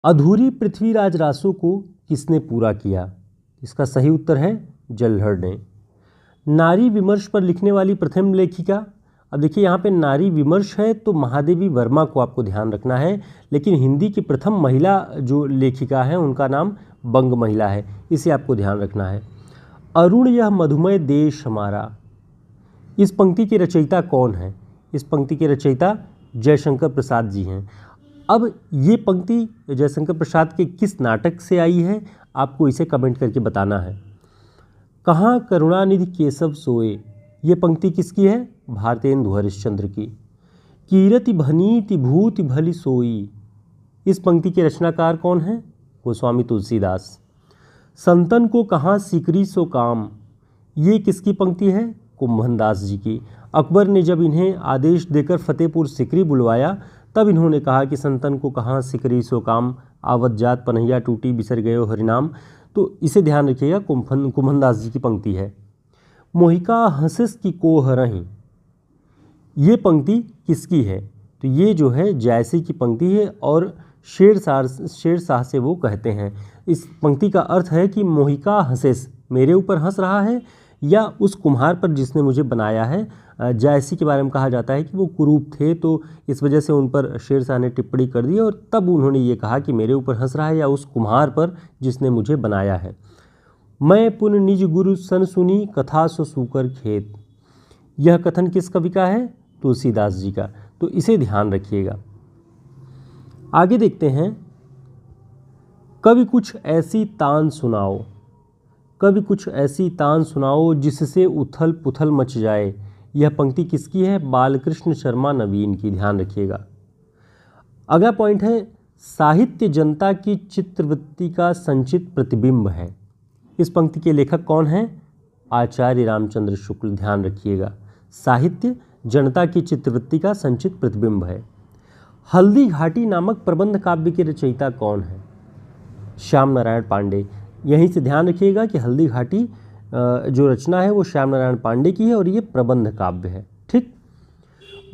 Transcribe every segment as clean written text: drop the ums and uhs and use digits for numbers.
अधूरी पृथ्वीराज रासो को किसने पूरा किया? इसका सही उत्तर है जल्हड़ ने। नारी विमर्श पर लिखने वाली प्रथम लेखिका, अब देखिए यहाँ पे नारी विमर्श है तो महादेवी वर्मा को आपको ध्यान रखना है, लेकिन हिंदी की प्रथम महिला जो लेखिका है उनका नाम बंग महिला है, इसे आपको ध्यान रखना है। अरुण यह मधुमय देश हमारा, इस पंक्ति के रचयिता कौन है? इस पंक्ति के रचयिता जयशंकर प्रसाद जी हैं। अब ये पंक्ति जयशंकर प्रसाद के किस नाटक से आई है, आपको इसे कमेंट करके बताना है। कहाँ करुणानिधि केशव सोए, ये पंक्ति किसकी है? भारतेंदु हरिश्चंद्र की। कीरति भनीति भूति भली सोई, इस पंक्ति के रचनाकार कौन है? गोस्वामी तुलसीदास। संतन को कहाँ सिकरी सो काम, ये किसकी पंक्ति है? कुंभनदास जी की। अकबर ने जब इन्हें आदेश देकर फतेहपुर सिकरी बुलवाया तब इन्होंने कहा कि संतन को कहाँ सिकरी सो काम, आवत जात पनहिया टूटी बिसर गयो हरिनाम। तो इसे ध्यान रखिएगा, कुंभनदास जी की पंक्ति है। मोहिका हंसिस की कोह रही, ये पंक्ति किसकी है? तो ये जो है जायसी की पंक्ति है और शेरशाह से वो कहते हैं। इस पंक्ति का अर्थ है कि मोहिका हंसिस, मेरे ऊपर हंस रहा है या उस कुम्हार पर जिसने मुझे बनाया है। जायसी के बारे में कहा जाता है कि वो कुरूप थे, तो इस वजह से उन पर शेरशाह ने टिप्पणी कर दी और तब उन्होंने ये कहा कि मेरे ऊपर हंस रहा है या उस कुम्हार पर जिसने मुझे बनाया है। मैं पुन निज गुरु सन सुनी कथा सो सूकर खेत, यह कथन किस कवि का है? तुलसीदास जी का। तो इसे ध्यान रखिएगा। आगे देखते हैं, कवि कुछ ऐसी तान सुनाओ, कवि कुछ ऐसी तान सुनाओ जिससे उथल पुथल मच जाए, यह पंक्ति किसकी है? बालकृष्ण शर्मा नवीन की। ध्यान रखिएगा। अगला पॉइंट है, साहित्य जनता की चित्रवृत्ति का संचित प्रतिबिंब है, इस पंक्ति के लेखक कौन हैं? आचार्य रामचंद्र शुक्ल। ध्यान रखिएगा, साहित्य जनता की चित्रवृत्ति का संचित प्रतिबिंब है। हल्दी घाटी नामक प्रबंध काव्य के रचयिता कौन है? श्याम नारायण पांडे। यहीं से ध्यान रखिएगा कि हल्दी घाटी जो रचना है वो श्याम नारायण पांडे की है और ये प्रबंध काव्य है। ठीक।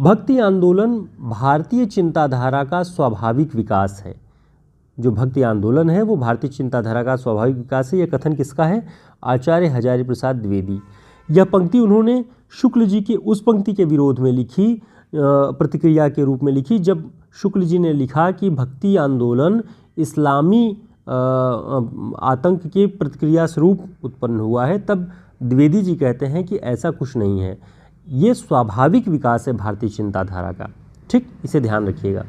भक्ति आंदोलन भारतीय चिंताधारा का स्वाभाविक विकास है, जो भक्ति आंदोलन है वो भारतीय चिंताधारा का स्वाभाविक विकास है, यह कथन किसका है? आचार्य हजारी प्रसाद द्विवेदी। यह पंक्ति उन्होंने शुक्ल जी के उस पंक्ति के विरोध में लिखी, प्रतिक्रिया के रूप में लिखी, जब शुक्ल जी ने लिखा कि भक्ति आंदोलन इस्लामी आतंक के प्रतिक्रिया स्वरूप उत्पन्न हुआ है, तब द्विवेदी जी कहते हैं कि ऐसा कुछ नहीं है, ये स्वाभाविक विकास है भारतीय चिंताधारा का। ठीक, इसे ध्यान रखिएगा।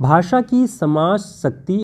भाषा की समाज शक्ति